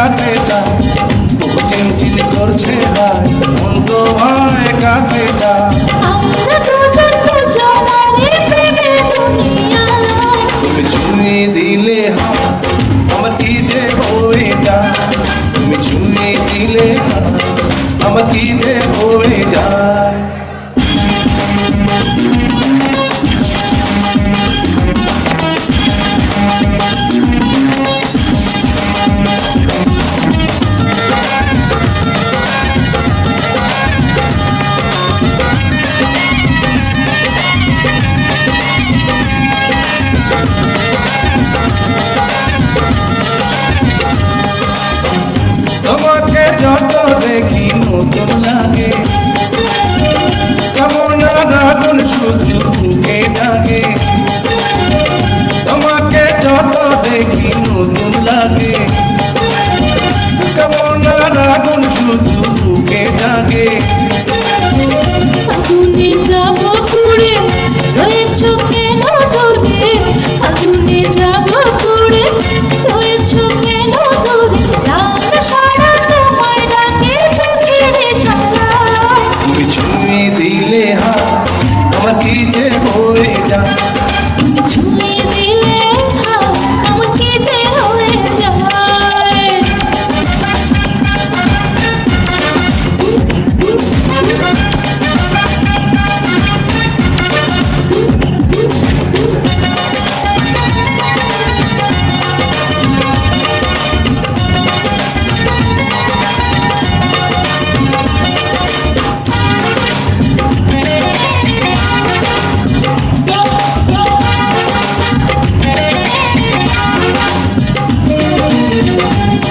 কাছে চায়, বুক চিনচিন করছে ভাই, মন তোমায় কাছে চায়। আমরা দুজন দুজনারে প্রেমের দুনিয়া। তুমি ছুঁয়ে দিলে হাত আমার কি যে হয়ে যায়, তুমি ছুঁয়ে দিলে হাত আমার কি যে হয়ে যায়। তোমাকে যত দেখি নতুন লাগে, কেমন আগুন শুধু বুকে জাগে। তোমাকে যত দেখি নতুন লাগে, কেমন আগুন শুধু বুকে জাগে। আগুনে যাব পুড়ে, রয়েছ কেন দূরে? আগুনে যাব পুড়ে, রয়েছ কেন দূরে? রাত সারা তোমায় ডাকে চোখের ইশারায়। তুমি ছুঁয়ে দিলে হাত আমার কি যে হয়ে যায়, তুমি ছুঁয়ে দিলে হাত আমার কি যে হয়ে যায়।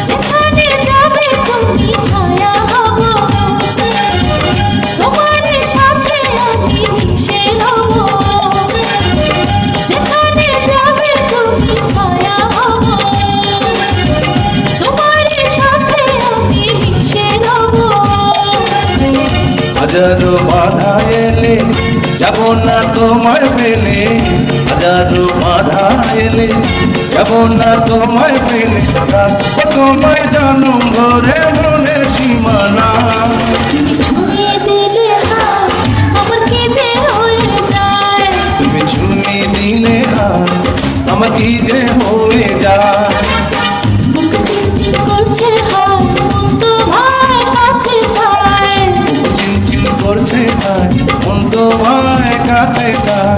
যেখানে যাবে তুমি ছায়া হব, তোমার সাথে আমি মিশে রব। যেখানে যাবে তুমি ছায়া হব, তোমার সাথে আমি মিশে রব। হাজারো বাধা এলে যাব না তোমায় ফেলে, হাজারো বাধা এলে যাব না তোমায় ফেলে। রাখবো তোমায় জনম ভরে মনের সীমানা। তুমি ছুঁয়ে দিলে হাত আমার কি যে হয়ে যায়। তুমি ছুঁয়ে দিলে হাত আমার কি যে হয়ে যায়। বুক চিনচিন করছে হাত, মন তোমার কাছে চায়। বুক চিনচিন করছে ভাই, মন তোমায় কাছে চায়।